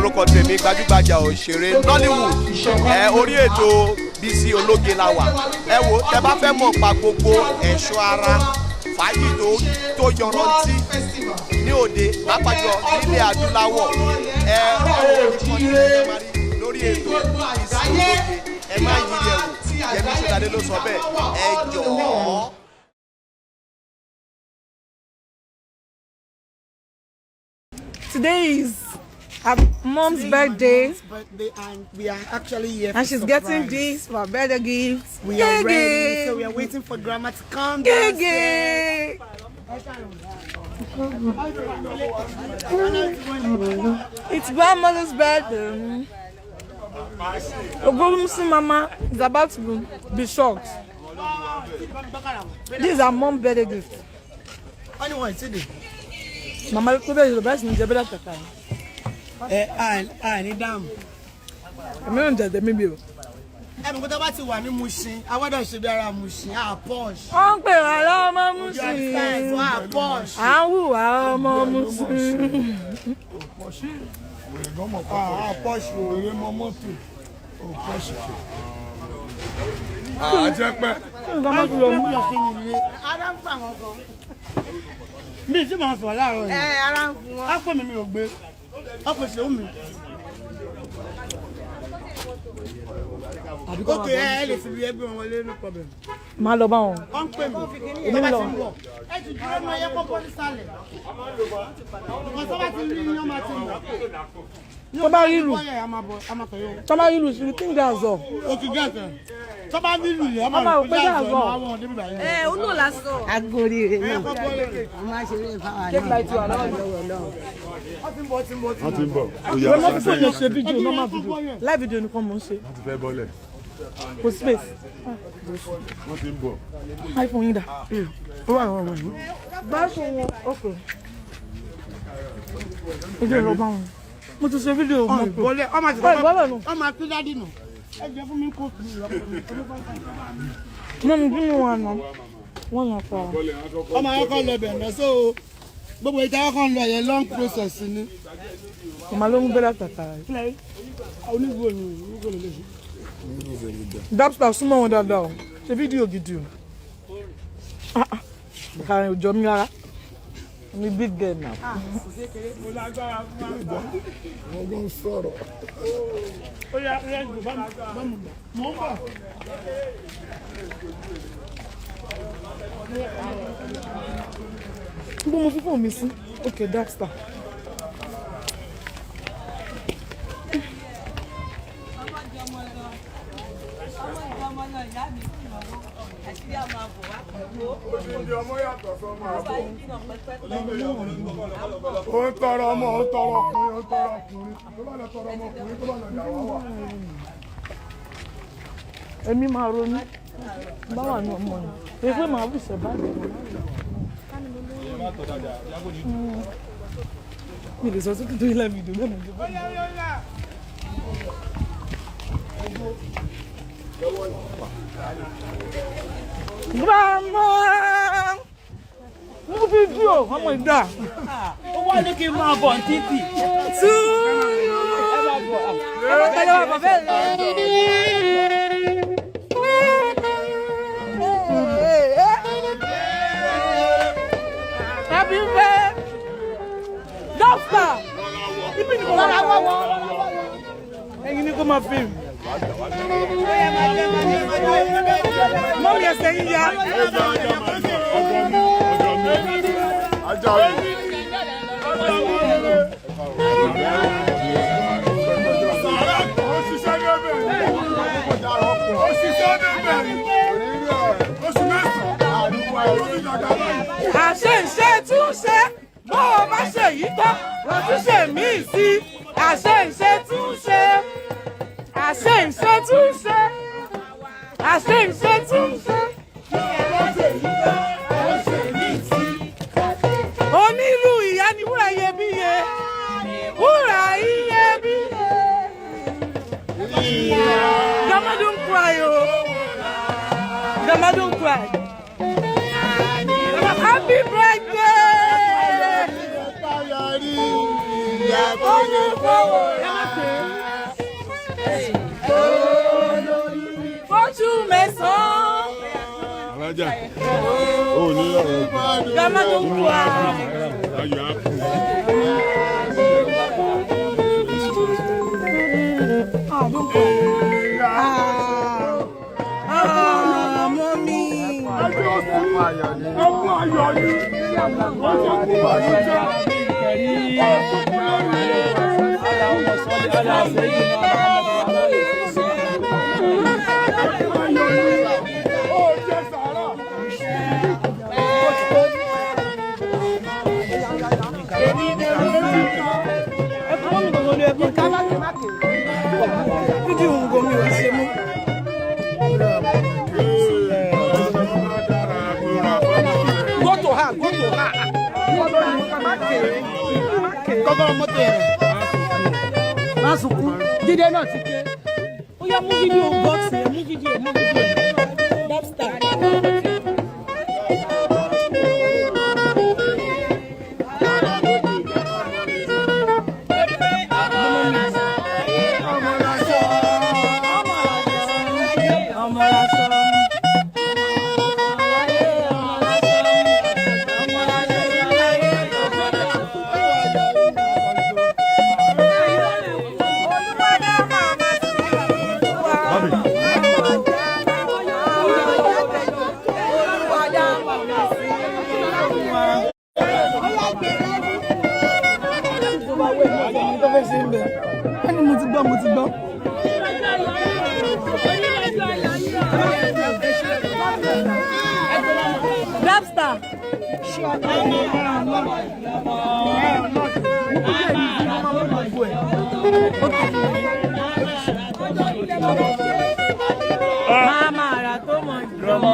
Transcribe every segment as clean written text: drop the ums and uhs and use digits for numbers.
lórúkọ tèmi gbajúgbajà òṣèré Nollywood orí ètò Bisi Ologe la wà ẹ wo tẹ bá fẹ́ mọ̀ pa gbogbo ẹ̀ṣọ́ ara fàájì tó yọrantí ní òde pápájọ nílẹ̀ adúláwọ̀ lórí ètò Bisi Ologe ẹ má yí yẹ̀ wò Yẹmí Ṣọdádé ló sọ bẹ́ẹ̀ ẹ jọ̀ọ́. Today is her mom's birthday, and we are actually here. And she's getting this for her birthday gifts. We are ready, so we are waiting for Grandma to come. Gege. It's grandmother's birthday. Ogo Mushin Mama is about to be shocked. This is her mom's birthday gift. Anyone see this? Mama, look at the best in the better time. Ni dam. I'm not just the maybe. I'm going to one in Mushin. I want to see there Mushin. Posh. Uncle, hello, Mama Mushin. Posh. How are Mama Mushin? Posh. We're Mama too. Posh. Mi ti ma fọ láàárọ̀ yìí. Ara ń fún wọn. A pè mi ò gbé. A pè ṣe mi. Okay, ẹ lè fi bí ẹbí wọn wọlé no problem. Má lọ bá wọn. Wọ́n pè mí. Èmi lọ. Ẹ ti dúró náà yẹ kọ́kọ́ nísàlẹ̀. Because tó bá ti rí ní ọmọ àti ìlú. Tó bá rí ìlú. Tó bá rí ìlú, you think that's all. Okay, get it. Tó bá rí ìlú yẹn, ọmọ rẹ̀ pé that's all. àwọn débi báyìí. Ó lò lásán. Agori rẹ̀ náà. Má ṣe lè fa wa. Take light to allow you. Wọ́n ti ń bọ̀. Wọ́n máa fi fóònù ṣe fídíò, normal video. Live video nìkan mò ń ṣe. Wọ́n ti fẹ́ bọ́lẹ̀. Kò space. Wọ́n ti ń bọ̀. iPhone yín dà. Ó wà lọ́wọ́ yín. Báṣọ wọn, okay. Ojú ẹ̀rọ bá wọn. Mo ti ṣe fídíò mọ́ pé. Bọ́lẹ̀ ọmọ àti bọ́lẹ̀ nù. ọmọ àti dádì nù. Ẹ jẹ́ fún mi kó kú lọ. Mo ní bí mi wà náà. Wọ́n yàn pa. Ọmọ yẹn kọ́ lọ bẹ̀rẹ̀ so gbogbo ìta kan lọ yẹn long process ni. Màmá ló ń gbé látàkà rẹ̀. Onígbò ni onígbò lè ṣe. Dapstar súnmọ́ wọn dáadáa o. Ṣe fídíò gidi o. Kàrin ò jọ mí rárá. Mi big girl now. Wọ́n gbọ́n sọ̀rọ̀. Ó yá gbọ́ bá mi gbà. Mo ń bọ̀. Gbogbo mo fífò mi sí. Okay, Dapstar. Ó ń tọrọ ọmọ, ó ń tọrọ ọkùnrin, ó ń tọrọ ọkùnrin. Tó bá lọ tọrọ ọmọkùnrin, tó bá lọ yàwó wà. Èmi máa ronú. Bá wà ní ọmọ yẹn. Èyí pé màá bùsẹ̀ bá mi. Mi lè sọ sókè tó yẹ láì fídíò lẹ́nu ìjọba. Grandma! Mú fídíò, ọmọ ìdá. Ó wá ní kí n máa bọ̀ ní títì. Ẹ bá tẹ̀lé wa bọ̀ bẹ́ẹ̀ lọ. Happy birthday! Dapstar! Ibi ni kò wá wọ́wọ́. Ẹyin ni kò máa fi. Mọ́mí ẹsẹ̀ yín ya. Àṣẹ ìṣe túnṣe bó o bá ṣe yìí tán wọ́n tún ṣe míì sí. Àṣẹ ìṣe túnṣe. Àṣẹ ìṣe túnṣe. Àṣẹ ìṣe túnṣe. Onílù ìyá ni wúrà iyebíye. Wúrà iyebíye. Grandma don't cry o. Grandma don't cry. Happy birthday! Fọ́tú mẹ́sàn-án. Alájà, ó ní ọ̀rọ̀. Gàmá tó kú wa. Ayọ̀ á kú. Mọ́mí. Ọkùn ayọ̀ ni. Wọ́n ṣe kú bàjẹ́. Go to her. Kọ́kọ́rọ́ mọ́tò yẹn. Má sunkún. Jíde náà ti ké. Ó yá mú fídíò bọ́ọ̀sì ẹ̀, mú fídíò. Lobster. Lobster. Mama ara tó mọ ìjọmọ.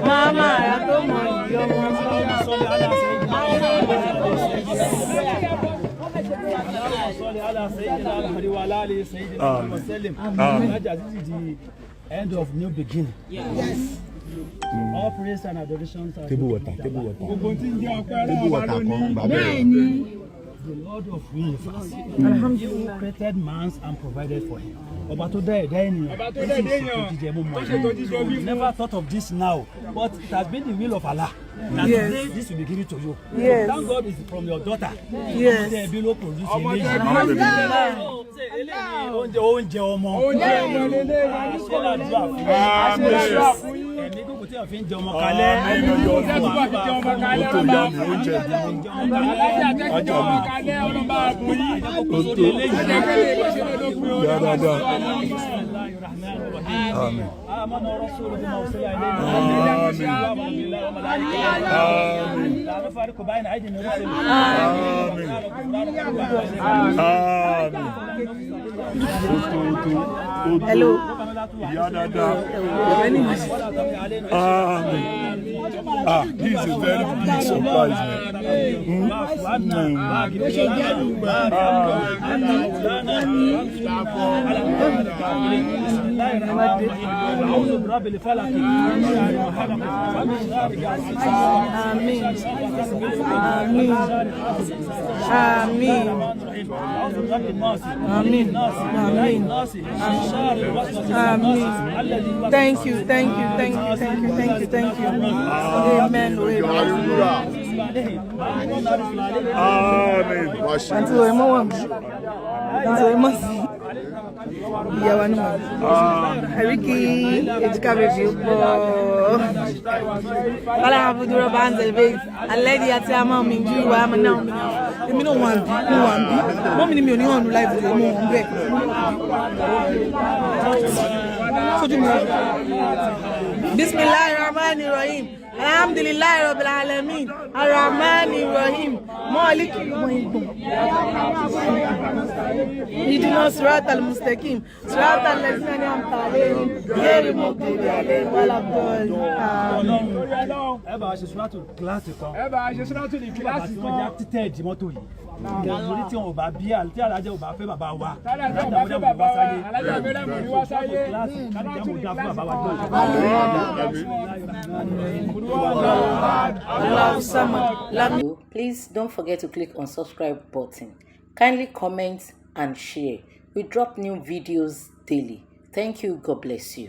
Mama ara tó mọ ìjọmọ. End of new beginning. Yes. All praise and adoration are Table water. Table water the Lord of universe. He who created man and provided for him. Never thought of this now, but it has been the will of Allah that today this will be given to you. Yes. Thank God it's from your daughter. Yes. Amen. آمن رسوله بما أرسل إلينا لا نفرق بين أحد من رسله Hello. This is a very big surprise, Thank you. Amen. Hariki, Ejikabeji, Kala Abudura Banzel, a lady at Yama, Minju, I'm now. You know one, Mommy, you know, life is a moment. Bismillahirrahmanirrahim. Alhamdulillah Rabbil Alamin. Ar-Rahmanir-Rahim. Maliki yawmiddin. Ihdina siratal mustaqim. Siratal ladzina an'amta alayhim ghayril maghdubi alayhim waladdallin. Ẹ bá ṣe sùràtù kíláàsì kan. Lórí tí wọn ò bá bí tí alájẹ ò bá fẹ́ bàbá wa. Allahu samad. Please don't forget to click on subscribe button. Kindly comment and share. We drop new videos daily. Thank you. God bless you.